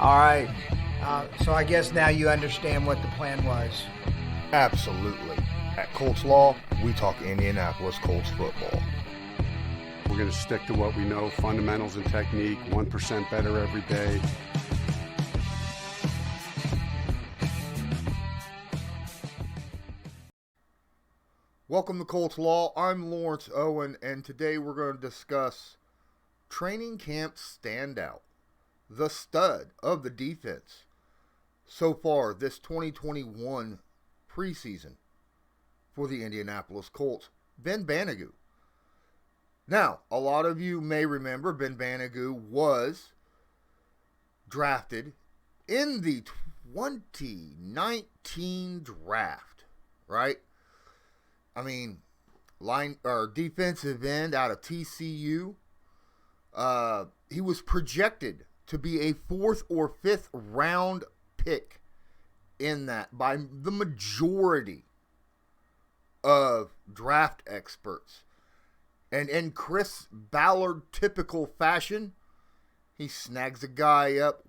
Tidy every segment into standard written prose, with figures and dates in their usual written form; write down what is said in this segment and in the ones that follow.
All right. So I guess now you understand what the plan was. Absolutely. At Colts Law, we talk Indianapolis Colts football. We're going to stick to what we know, fundamentals and technique, 1% better every day. Welcome to Colts Law. I'm Lawrence Owen, and today we're going to discuss training camp standout, the stud of the defense so far this 2021 preseason for the Indianapolis Colts, Ben Banogu. Now, a lot of you may remember Ben Banogu was drafted in the 2019 draft, right? I mean, defensive end out of TCU. He was projected to be a 4th or 5th round pick in that by the majority of draft experts. And in Chris Ballard typical fashion, he snags a guy up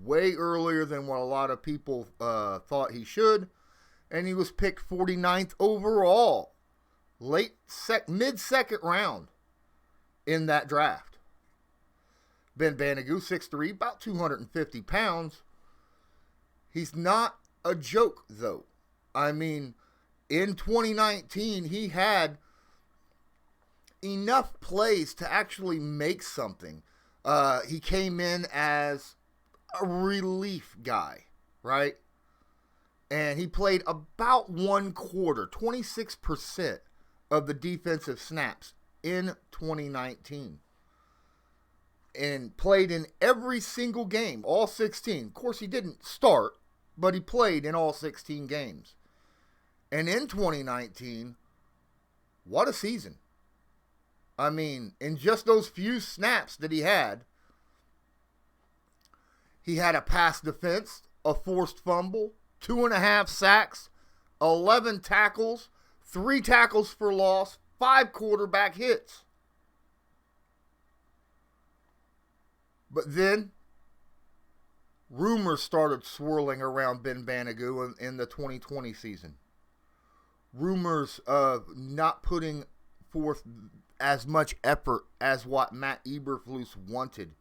way earlier than what a lot of people thought he should. And he was picked 49th overall, mid-second round in that draft. Ben Banogu, 6'3", about 250 pounds. He's not a joke, though. I mean, in 2019, he had enough plays to actually make something. He came in as a relief guy, right? And he played about 1/4, 26% of the defensive snaps in 2019. And played in every single game, all 16. Of course, he didn't start, but he played in all 16 games. And in 2019, what a season. I mean, in just those few snaps that he had a pass defense, a forced fumble, 2.5 sacks, 11 tackles, 3 tackles for loss, 5 quarterback hits. But then, rumors started swirling around Ben Banogu in the 2020 season. Rumors of not putting forth as much effort as what Matt Eberflus wanted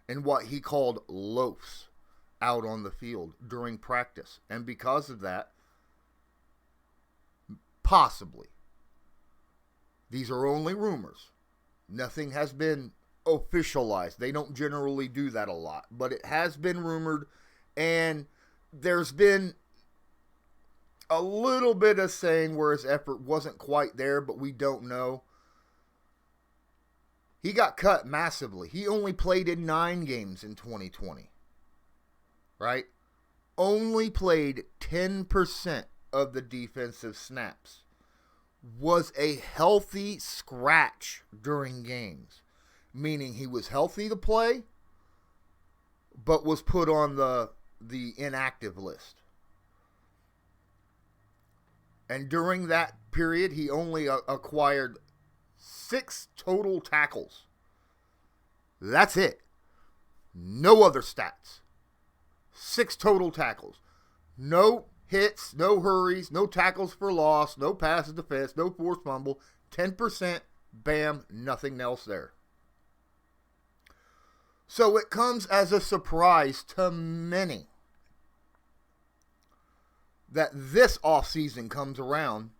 and what he called loafs out on the field during practice. And because of that, possibly, these are only rumors. Nothing has been officialized. They don't generally do that a lot, but it has been rumored, and there's been a little bit of saying where his effort wasn't quite there, but we don't know. He got cut massively. He only played in 9 games in 2020, right? Only played 10% of the defensive snaps. Was a healthy scratch during games, meaning he was healthy to play, but was put on the inactive list. And during that period, he only acquired 6 total tackles. That's it. No other stats. 6 total tackles. No hits, no hurries, no tackles for loss, no pass defense, no forced fumble. 10%, bam, nothing else there. So it comes as a surprise to many that this offseason comes around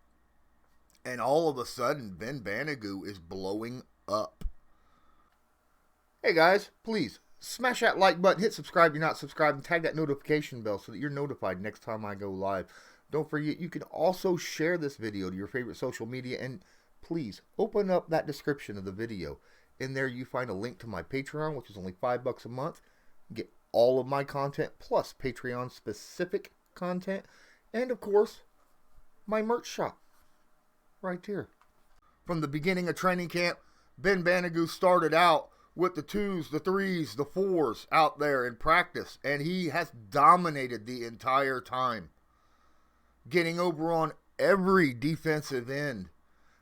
and all of a sudden Ben Banogu is blowing up. Hey guys, please smash that like button, hit subscribe if you're not subscribed, and tag that notification bell so that you're notified next time I go live. Don't forget, you can also share this video to your favorite social media, and please open up that description of the video. In there you find a link to my Patreon, which is only $5 a month. Get all of my content plus Patreon specific content, and of course my merch shop right here. From the beginning of training camp, Ben Banogu started out with the 2s, the 3s, the 4s out there in practice, and he has dominated the entire time, getting over on every defensive end,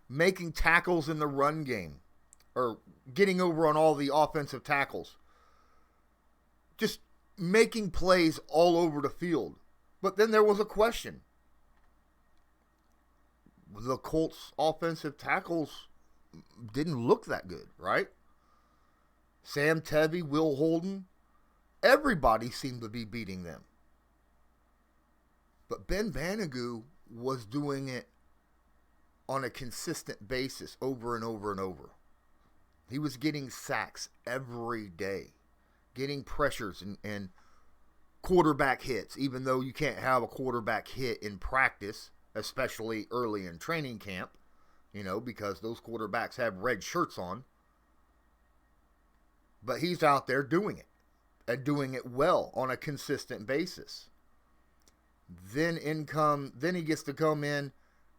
making tackles in the run game, or getting over on all the offensive tackles. Just making plays all over the field. But then there was a question. The Colts' offensive tackles didn't look that good, right? Sam Tevy, Will Holden, everybody seemed to be beating them. But Ben Banogu was doing it on a consistent basis over and over and over. He was getting sacks every day, getting pressures and quarterback hits, even though you can't have a quarterback hit in practice, especially early in training camp, because those quarterbacks have red shirts on. But he's out there doing it, and doing it well on a consistent basis. Then he gets to come in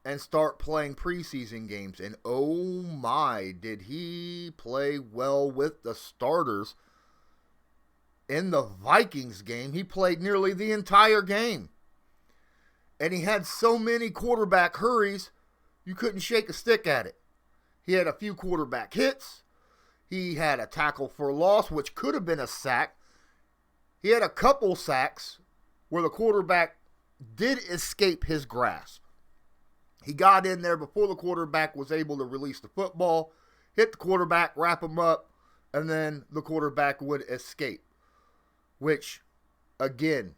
and start playing preseason games. And oh my, did he play well with the starters. In the Vikings game, he played nearly the entire game. And he had so many quarterback hurries, you couldn't shake a stick at it. He had a few quarterback hits. He had a tackle for loss, which could have been a sack. He had a couple sacks where the quarterback did escape his grasp. He got in there before the quarterback was able to release the football, hit the quarterback, wrap him up, and then the quarterback would escape. Which, again,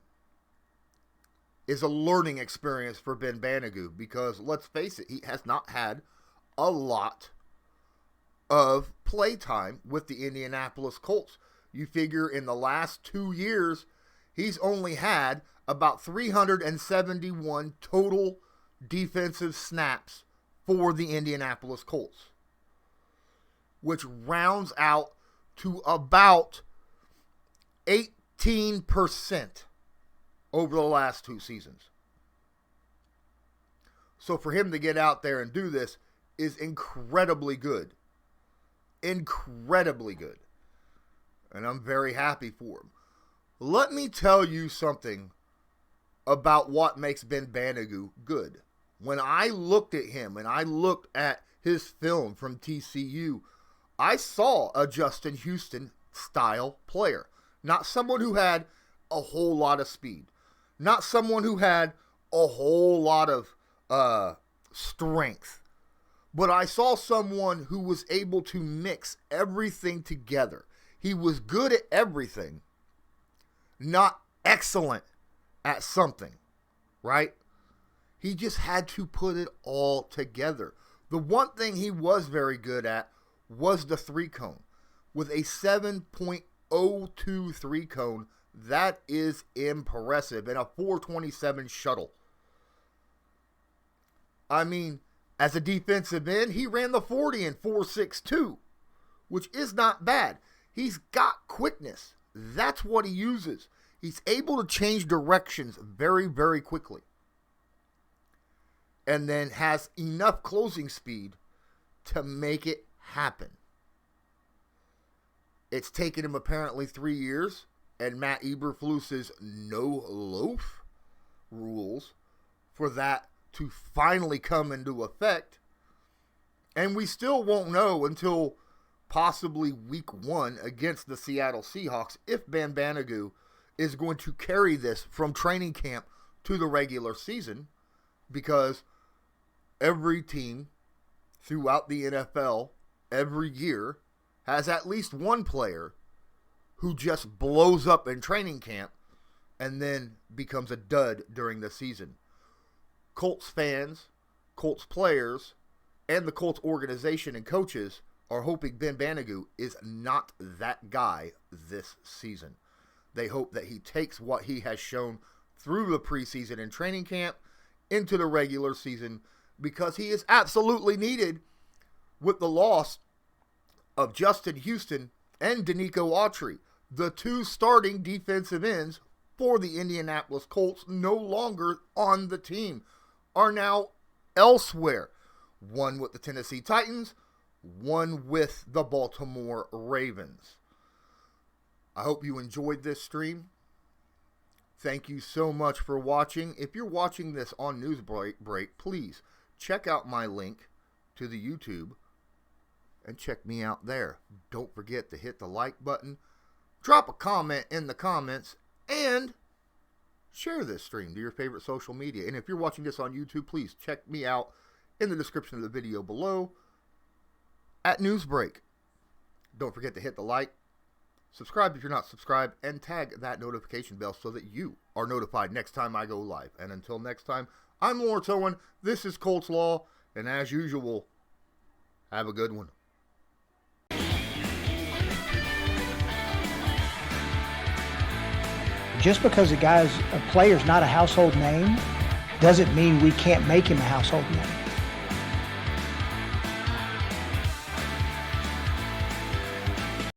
is a learning experience for Ben Banogu because, let's face it, he has not had a lot of play time with the Indianapolis Colts. You figure in the last 2 years, he's only had about 371 total defensive snaps for the Indianapolis Colts, which rounds out to about 18% over the last 2 seasons. So for him to get out there and do this is incredibly good. Incredibly good. And I'm very happy for him. Let me tell you something about what makes Ben Banogu good. When I looked at him and I looked at his film from TCU, I saw a Justin Houston style player. Not someone who had a whole lot of speed. Not someone who had a whole lot of strength. But I saw someone who was able to mix everything together. He was good at everything, not excellent at something, right? He just had to put it all together. The one thing he was very good at was the 3-cone. With a 7.02 3-cone, that is impressive. And a 427 shuttle. I mean, as a defensive end, he ran the 40 in 4.62, which is not bad. He's got quickness. That's what he uses. He's able to change directions very, very quickly. And then has enough closing speed to make it happen. It's taken him apparently 3 years, and Matt Eberflus's no-loaf rules for that to finally come into effect. And we still won't know until possibly week 1 against the Seattle Seahawks if Ben Banogu is going to carry this from training camp to the regular season, because every team throughout the NFL every year has at least one player who just blows up in training camp and then becomes a dud during the season. Colts fans, Colts players, and the Colts organization and coaches are hoping Ben Banogu is not that guy this season. They hope that he takes what he has shown through the preseason and training camp into the regular season, because he is absolutely needed with the loss of Justin Houston and Danico Autry, the 2 starting defensive ends for the Indianapolis Colts, no longer on the team, are now elsewhere. One with the Tennessee Titans, one with the Baltimore Ravens. I hope you enjoyed this stream. Thank you so much for watching. If you're watching this on Newsbreak, please check out my link to the YouTube and check me out there. Don't forget to hit the like button, drop a comment in the comments, And share this stream to your favorite social media. And if you're watching this on YouTube, please check me out in the description of the video below at Newsbreak. Don't forget to hit the like, subscribe if you're not subscribed, and tag that notification bell so that you are notified next time I go live. And until next time, I'm Lawrence Owen. This is Colts Law. And as usual, have a good one. Just because a player's not a household name doesn't mean we can't make him a household name.